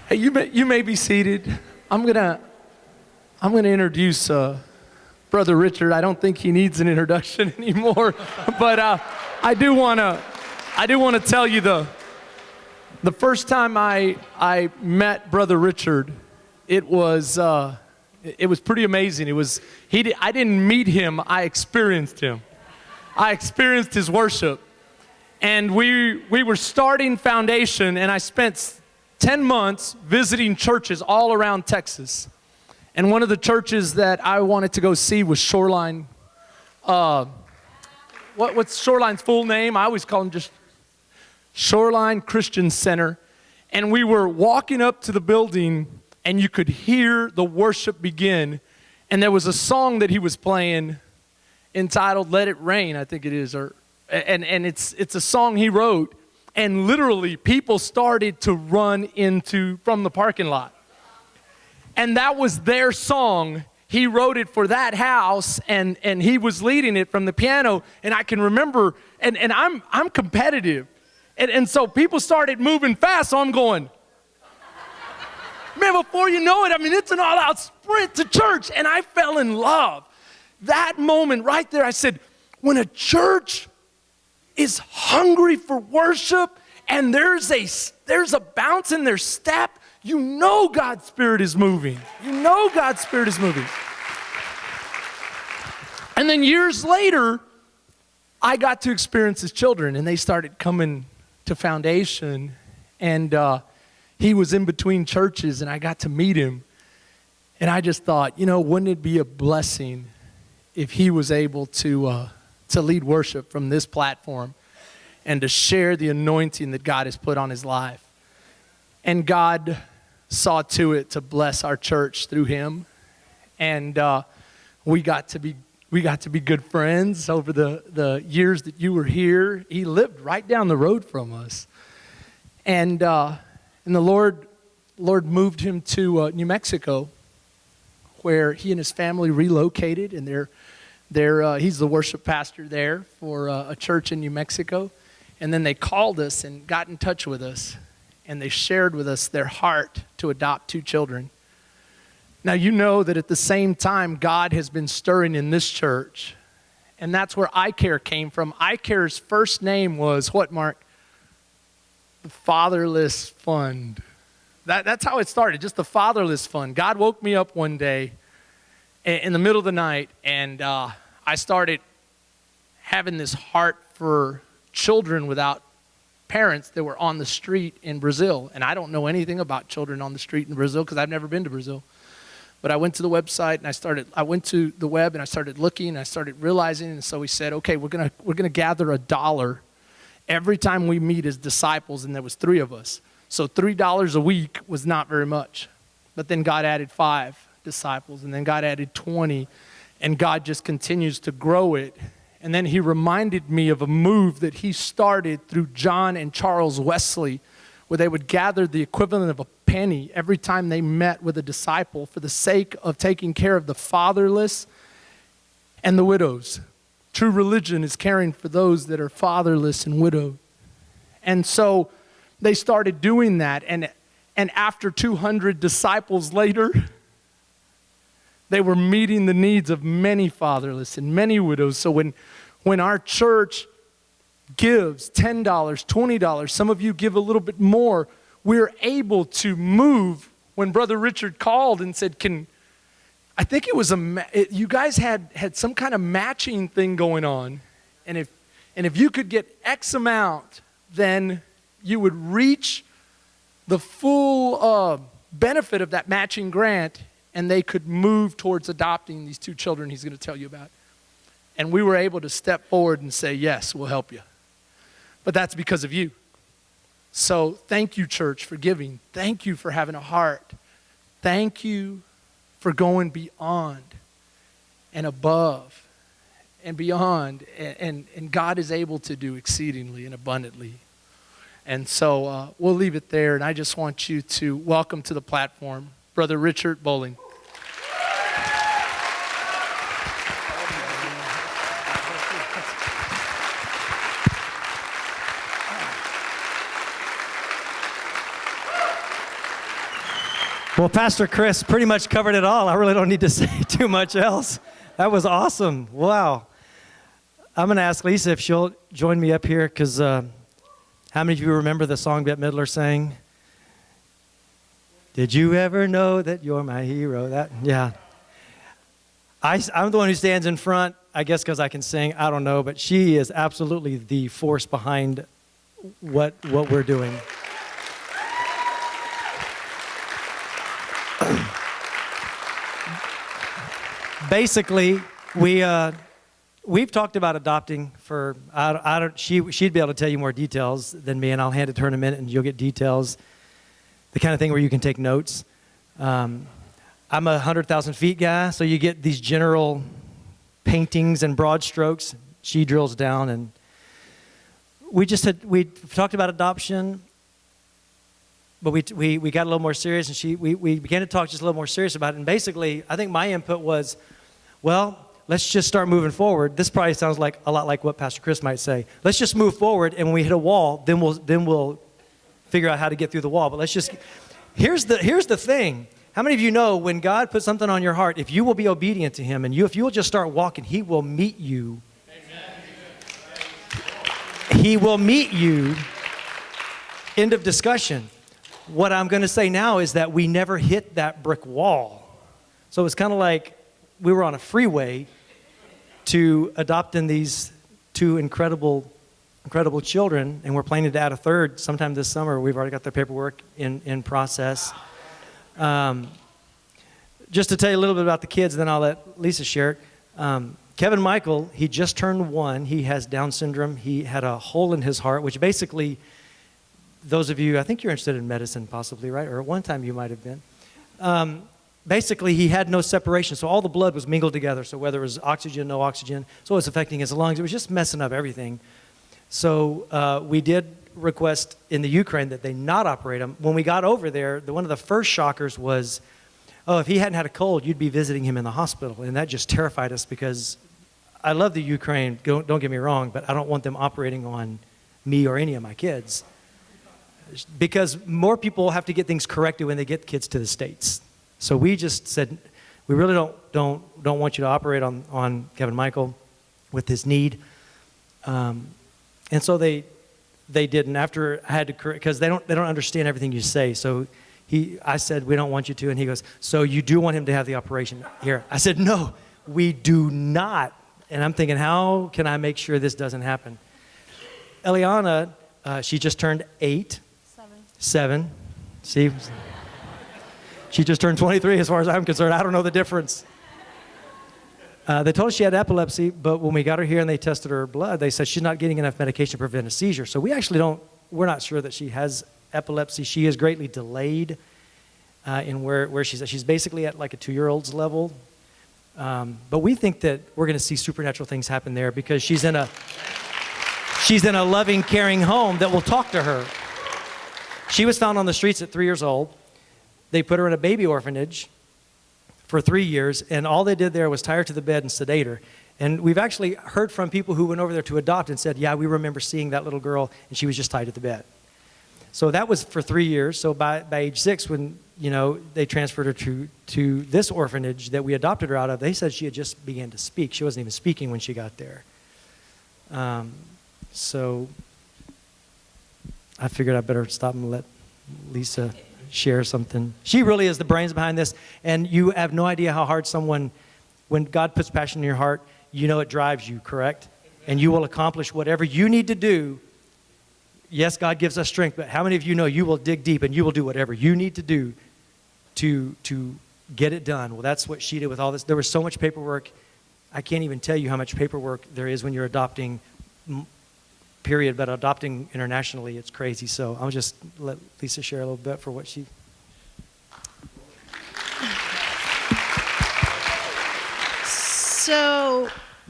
Hey, you may be seated. I'm gonna introduce Brother Richard. I don't think he needs an introduction anymore, but I do wanna tell you the first time I met Brother Richard, it was pretty amazing. I didn't meet him. I experienced him. I experienced his worship, and we were starting Foundation, and I spent 10 months visiting churches all around Texas. And one of the churches that I wanted to go see was Shoreline. What's Shoreline's full name? I always call them just Shoreline Christian Center. And we were walking up to the building, and you could hear the worship begin. And there was a song that he was playing entitled "Let It Rain," I think it is, and it's a song he wrote. And literally, people started to run from the parking lot. And that was their song. He wrote it for that house, and he was leading it from the piano. And I can remember, and I'm competitive. And so people started moving fast, so I'm going, man, before you know it, it's an all-out sprint to church. And I fell in love. That moment right there, I said, when a church is hungry for worship and there's a bounce in their step, you know God's Spirit is moving. You know God's Spirit is moving. And then years later, I got to experience his children, and they started coming to Foundation, and he was in between churches, and I got to meet him. And I just thought, wouldn't it be a blessing if he was able to lead worship from this platform and to share the anointing that God has put on his life. And God saw to it to bless our church through him. And we got to be good friends over the years that you were here. He lived right down the road from us. And the Lord moved him to New Mexico, where he and his family relocated, and he's the worship pastor there for a church in New Mexico. And then they called us and got in touch with us, and they shared with us their heart to adopt 2 children. Now, you know that at the same time, God has been stirring in this church, and that's where iCare came from. iCare's first name was what, Mark? The Fatherless Fund. That's how it started, just the Fatherless Fund. God woke me up one day in the middle of the night, and I started having this heart for children without parents that were on the street in Brazil. And I don't know anything about children on the street in Brazil because I've never been to Brazil. But I went to the website, and I went to the web, and I started looking, and I started realizing. And so we said, okay, we're gonna gather $1 every time we meet as disciples, and there was 3 of us. So $3 a week was not very much. But then God added 5 disciples, and then God added 20, and God just continues to grow it. And then he reminded me of a move that he started through John and Charles Wesley, where they would gather the equivalent of a penny every time they met with a disciple for the sake of taking care of the fatherless and the widows. True religion is caring for those that are fatherless and widowed. And so they started doing that, and after 200 disciples later, they were meeting the needs of many fatherless and many widows. So when our church gives $10, $20, some of you give a little bit more, we're able to move. When Brother Richard called and said, I think it was you guys had some kind of matching thing going on, and if you could get X amount, then you would reach the full benefit of that matching grant, and they could move towards adopting these 2 children he's going to tell you about. And we were able to step forward and say, yes, we'll help you. But that's because of you. So thank you, church, for giving. Thank you for having a heart. Thank you for going beyond and above and beyond. And God is able to do exceedingly and abundantly. And so we'll leave it there. And I just want you to welcome to the platform Brother Richard Bowling. Well, Pastor Chris pretty much covered it all. I really don't need to say too much else. That was awesome. Wow. I'm going to ask Lisa if she'll join me up here, because how many of you remember the song Bette Midler sang? Did you ever know that you're my hero? That, yeah. I'm the one who stands in front, I guess because I can sing. I don't know, but she is absolutely the force behind what we're doing. Basically, we've talked about adopting for, she'd be able to tell you more details than me, and I'll hand it to her in a minute, and you'll get details. The kind of thing where you can take notes. I'm a 100,000 feet guy, so you get these general paintings and broad strokes. She drills down, and we talked about adoption, but we got a little more serious, and we began to talk just a little more serious about it. And basically, I think my input was, well, let's just start moving forward. This probably sounds like a lot like what Pastor Chris might say. Let's just move forward, and when we hit a wall, then we'll figure out how to get through the wall. But here's the thing. How many of you know when God puts something on your heart, if you will be obedient to him, and if you will just start walking, he will meet you. Amen. He will meet you. End of discussion. What I'm going to say now is that we never hit that brick wall. So it's kind of like we were on a freeway to adopting these two incredible children, and we're planning to add a third sometime this summer. We've already got the paperwork in process. Just to tell you a little bit about the kids, then I'll let Lisa share it. Kevin Michael, he just turned 1. He has Down syndrome. He had a hole in his heart, which basically, those of you, I think you're interested in medicine possibly, right? Or at one time you might have been. Basically, he had no separation, so all the blood was mingled together. So whether it was oxygen, no oxygen, so it was affecting his lungs. It was just messing up everything. So we did request in the Ukraine that they not operate him. When we got over there, one of the first shockers was, oh, if he hadn't had a cold, you'd be visiting him in the hospital. And that just terrified us, because I love the Ukraine, don't get me wrong, but I don't want them operating on me or any of my kids. Because more people have to get things corrected when they get kids to the States. So we just said, we really don't want you to operate on Kevin Michael with his need. And so they didn't. After I had to correct, because they don't understand everything you say. So I said, we don't want you to. And he goes, so you do want him to have the operation here? I said, no, we do not. And I'm thinking, how can I make sure this doesn't happen? Eliana, she just turned 8. 7. See? She just turned 23 as far as I'm concerned. I don't know the difference. They told us she had epilepsy, but when we got her here and they tested her blood, they said she's not getting enough medication to prevent a seizure. So we're not sure that she has epilepsy. She is greatly delayed in where she's at. She's basically at like a 2-year-old's level. But we think that we're going to see supernatural things happen there, because she's in a loving, caring home that will talk to her. She was found on the streets at 3 years old. They put her in a baby orphanage for 3 years, and all they did there was tie her to the bed and sedate her. And we've actually heard from people who went over there to adopt and said, yeah, we remember seeing that little girl, and she was just tied to the bed. So that was for 3 years. So by age 6, when they transferred her to this orphanage that we adopted her out of, they said she had just began to speak. She wasn't even speaking when she got there. So I figured I'd better stop and let Lisa share something. She really is the brains behind this, and you have no idea how hard when God puts passion in your heart, it drives you, correct? And you will accomplish whatever you need to do. Yes, God gives us strength, but how many of you know you will dig deep and you will do whatever you need to do to get it done? Well, that's what she did with all this. There was so much paperwork. I can't even tell you how much paperwork there is when you're adopting, period, but adopting internationally, it's crazy. So I'll just let Lisa share a little bit for what she... So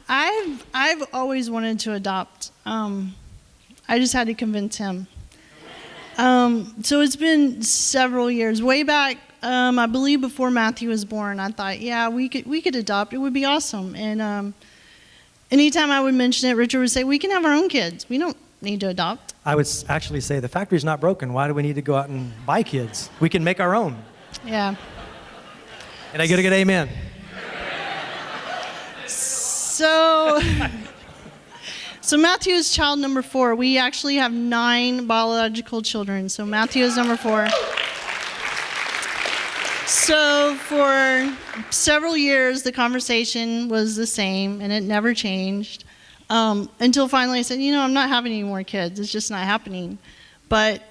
I've always wanted to adopt. I just had to convince him. So it's been several years. Way back, I believe before Matthew was born, I thought, yeah, we could adopt. It would be awesome. And anytime I would mention it, Richard would say, we can have our own kids. We don't need to adopt. I would actually say the factory's not broken. Why do we need to go out and buy kids? We can make our own. Yeah. And I get a good amen. So, so Matthew is child number 4. We actually have 9 biological children. So Matthew is number 4. So for several years, the conversation was the same, and it never changed. Until finally I said, I'm not having any more kids. It's just not happening. But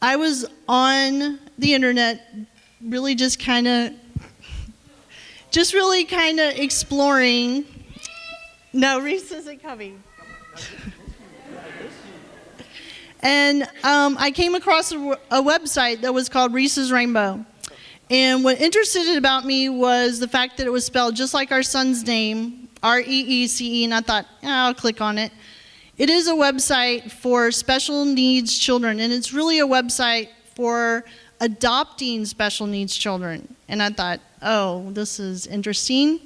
I was on the internet really just really kind of exploring. No, Reese isn't coming. And I came across a website that was called Reese's Rainbow. And what interested it about me was the fact that it was spelled just like our son's name, Reece, and I thought, I'll click on it. It is a website for special needs children, and it's really a website for adopting special needs children. And I thought, this is interesting.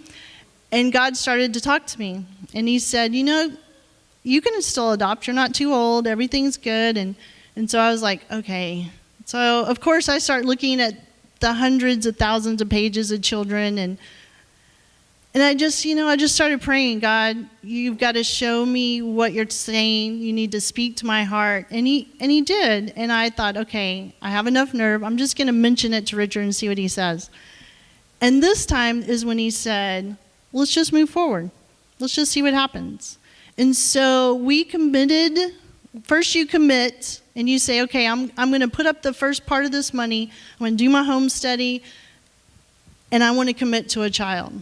And God started to talk to me, and he said, you can still adopt. You're not too old. Everything's good. And so I was like, okay. So, of course, I start looking at the hundreds of thousands of pages of children, and I just started praying, God, you've got to show me what you're saying. You need to speak to my heart. And he did. And I thought, okay, I have enough nerve. I'm just going to mention it to Richard and see what he says. And this time is when he said, let's just move forward. Let's just see what happens. And so we committed. First you commit and you say, okay, I'm going to put up the first part of this money. I'm going to do my home study, and I want to commit to a child.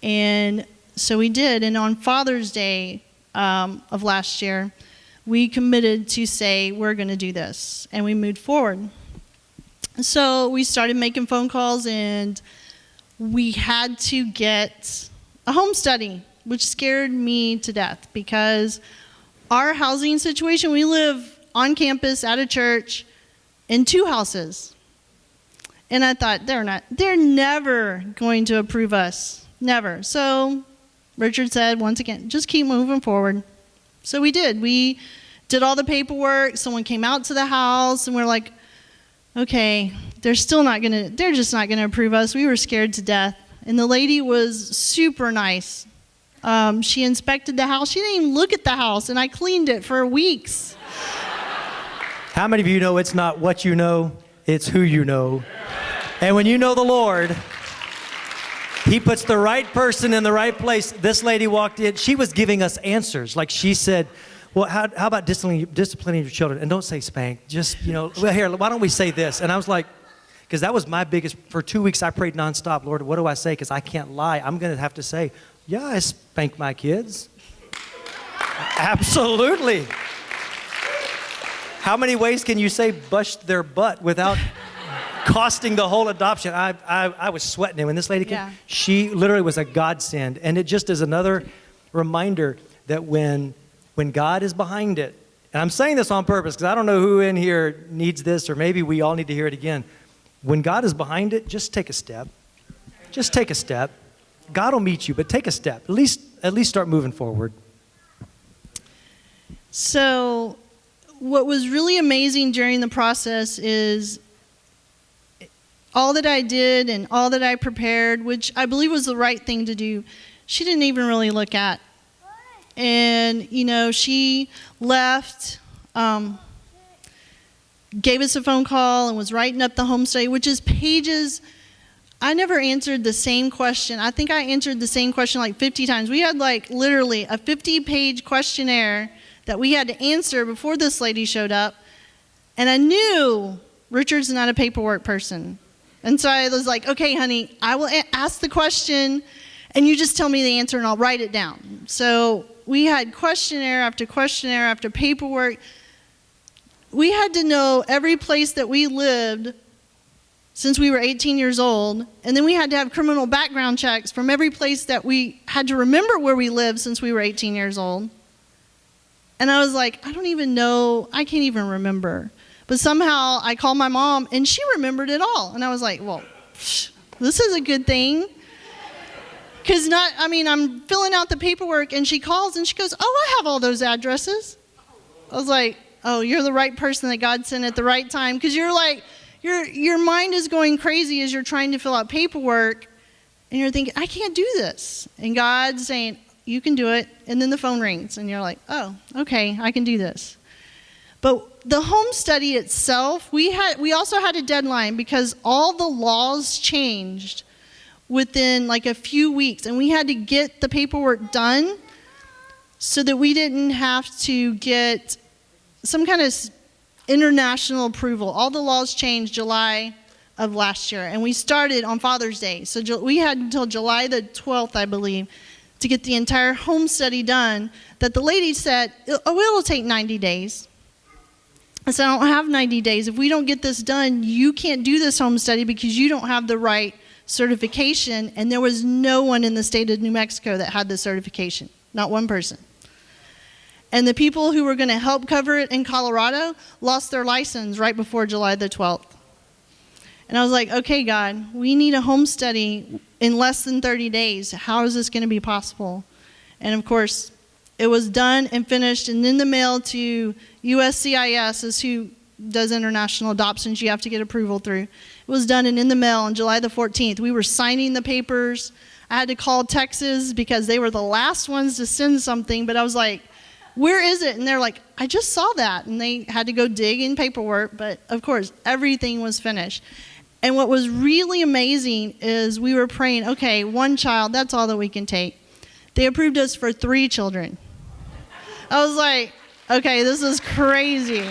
And so we did. And on Father's Day of last year, we committed to say, we're going to do this. And we moved forward. So we started making phone calls, and we had to get a home study, which scared me to death because our housing situation, we live on campus at a church in 2 houses. And I thought, they're never going to approve us. Never. So Richard said, once again, just keep moving forward. So we did. We did all the paperwork. Someone came out to the house, and we're like, okay, they're just not going to approve us. We were scared to death. And the lady was super nice. She inspected the house. She didn't even look at the house, and I cleaned it for weeks. How many of you know it's not what you know, it's who you know? And when you know the Lord, he puts the right person in the right place. This lady walked in. She was giving us answers. Like she said, well, how about disciplining your children? And don't say spank. Just, well, here, why don't we say this? And I was like, because that was my biggest, for 2 weeks I prayed nonstop. Lord, what do I say? Because I can't lie. I'm going to have to say, yeah, I spank my kids. Absolutely. How many ways can you say bust their butt without costing the whole adoption? I was sweating it when this lady came. Yeah. She literally was a godsend. And it just is another reminder that when God is behind it, and I'm saying this on purpose because I don't know who in here needs this, or maybe we all need to hear it again. When God is behind it, just take a step. Just take a step. God will meet you, but take a step. At least start moving forward. So what was really amazing during the process is all that I did and all that I prepared, which I believe was the right thing to do, she didn't even really look at. And, she left, gave us a phone call and was writing up the home study, which is pages. I never answered the same question. I think I answered the same question like 50 times. We had literally a 50-page questionnaire that we had to answer before this lady showed up. And I knew Richard's not a paperwork person. And so I was like, okay, honey, I will ask the question, and you just tell me the answer, and I'll write it down. So we had questionnaire after paperwork. We had to know every place that we lived since we were 18 years old, and then we had to have criminal background checks from every place that we had to remember where we lived since we were 18 years old. And I was like, I don't even know, I can't even remember. But somehow I called my mom, and she remembered it all. And I was like, well, this is a good thing. Because I'm filling out the paperwork, and she calls, and she goes, oh, I have all those addresses. I was like, oh, you're the right person that God sent at the right time. Because you're your mind is going crazy as you're trying to fill out paperwork, and you're thinking, I can't do this. And God's saying, you can do it. And then the phone rings, and you're like, oh, okay, I can do this. But the home study itself, we also had a deadline because all the laws changed within like a few weeks, and we had to get the paperwork done so that we didn't have to get some kind of international approval. All the laws changed July of last year, and we started on Father's Day. So we had until July the 12th, I believe, to get the entire home study done, that the lady said, oh, it'll take 90 days. I said, I don't have 90 days. If we don't get this done, you can't do this home study because you don't have the right certification. And there was no one in the state of New Mexico that had the certification, not one person. And the people who were going to help cover it in Colorado lost their license right before July the 12th. And I was like, okay, God, we need a home study in less than 30 days. How is this going to be possible? And of course, it was done and finished and in the mail to USCIS, is who does international adoptions. You have to get approval through. It was done and in the mail on July the 14th. We were signing the papers. I had to call Texas because they were the last ones to send something. But I was like, where is it? And they're like, I just saw that. And they had to go dig in paperwork. But of course, everything was finished. And what was really amazing is we were praying, okay, one child, that's all that we can take. They approved us for 3 children. I was like, okay, this is crazy.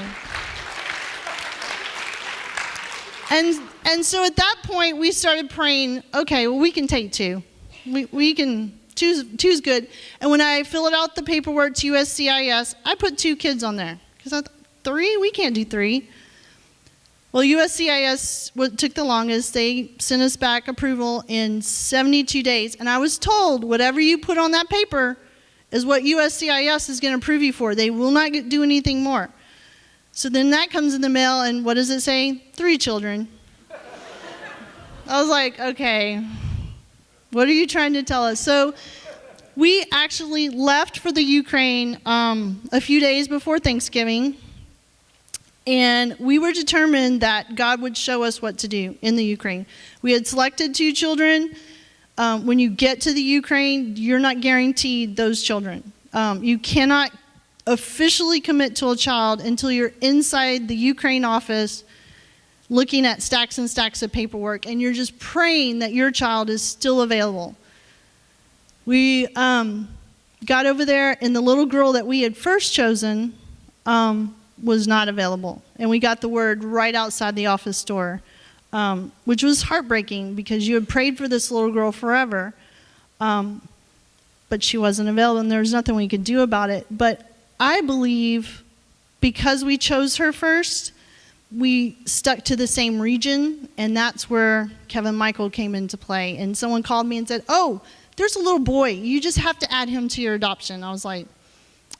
And so at that point, we started praying, okay, well, we can take 2. We can, two's good. And when I filled out the paperwork to USCIS, I put 2 kids on there. Because I thought, 3? We can't do 3. Well, USCIS took the longest. They sent us back approval in 72 days. And I was told, whatever you put on that paper is what USCIS is going to approve you for. They will not do anything more. So then that comes in the mail, and what does it say? 3 children. I was like, okay, what are you trying to tell us? So we actually left for the Ukraine a few days before Thanksgiving. And we were determined that God would show us what to do in the Ukraine. We had selected 2 children. When you get to the Ukraine, you're not guaranteed those children. You cannot officially commit to a child until you're inside the Ukraine office looking at stacks and stacks of paperwork, and you're just praying that your child is still available. We got over there, and the little girl that we had first chosen was not available. And we got the word right outside the office door, which was heartbreaking because you had prayed for this little girl forever, but she wasn't available, and there was nothing we could do about it. But I believe because we chose her first, we stuck to the same region, and that's where Kevin Michael came into play. And someone called me and said, oh, there's a little boy. You just have to add him to your adoption. I was like,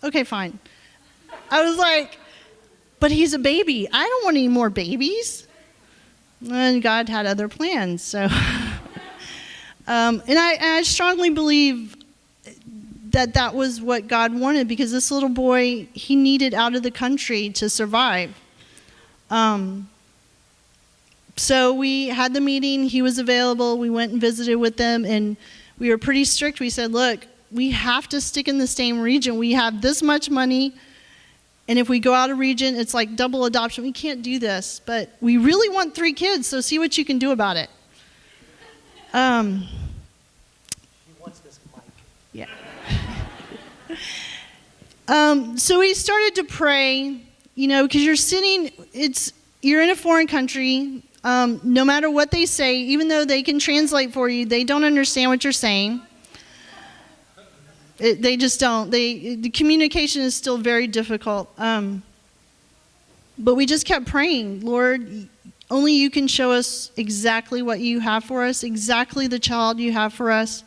okay, fine. I was like, but he's a baby. I don't want any more babies. And God had other plans. So, and I strongly believe that was what God wanted, because this little boy, he needed out of the country to survive. So we had the meeting. He was available. We went and visited with them, and we were pretty strict. We said, look, we have to stick in the same region. We have this much money, and if we go out of region, it's like double adoption. We can't do this, but we really want 3 kids, so see what you can do about it. He wants this mic. Yeah. So we started to pray, because you're in a foreign country. No matter what they say, even though they can translate for you, they don't understand what you're saying. They just don't. The communication is still very difficult. But we just kept praying, Lord, only you can show us exactly what you have for us, exactly the child you have for us.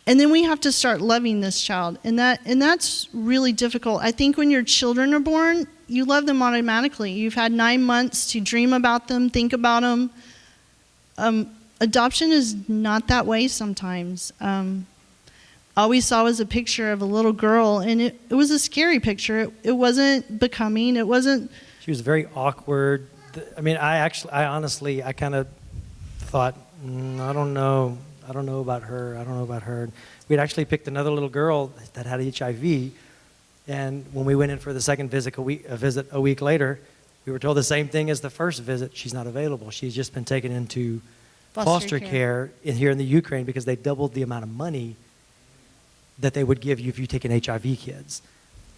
And then we have to start loving this child. And that's really difficult. I think when your children are born, you love them automatically. You've had 9 months to dream about them, think about them. Adoption is not that way sometimes. All we saw was a picture of a little girl, and it was a scary picture. It wasn't becoming. It wasn't. She was very awkward, I mean, I honestly, I kind of thought, I don't know about her. We'd actually picked another little girl that had HIV, and when we went in for the second visit a week later, we were told the same thing as the first visit. She's not available. She's just been taken into foster care here in the Ukraine because they doubled the amount of money that they would give you if you take an HIV kids.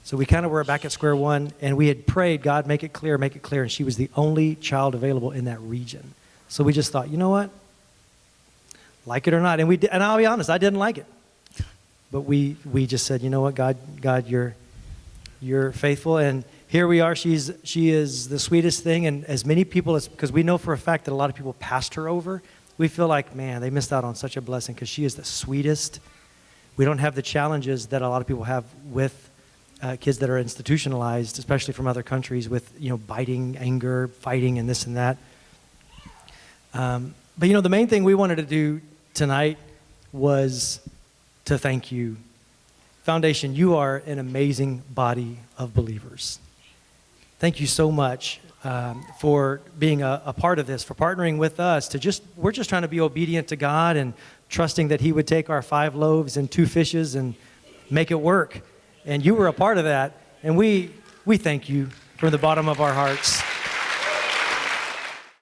So we kind of were back at square one, and we had prayed, God, make it clear, and she was the only child available in that region. So we just thought, you know what? Like it or not, and I'll be honest, I didn't like it. But we just said, you know what, God, you're faithful, and here we are. She is the sweetest thing, and as many people, because we know for a fact that a lot of people passed her over, we feel like, man, they missed out on such a blessing because she is the sweetest. We don't have the challenges that a lot of people have with kids that are institutionalized, especially from other countries, with biting, anger, fighting, and this and that. But the main thing we wanted to do tonight was to thank you. Foundation, you are an amazing body of believers. Thank you so much for being a part of this, for partnering with us. We're just trying to be obedient to God and trusting that He would take our 5 loaves and 2 fishes and make it work. And you were a part of that, and we thank you from the bottom of our hearts.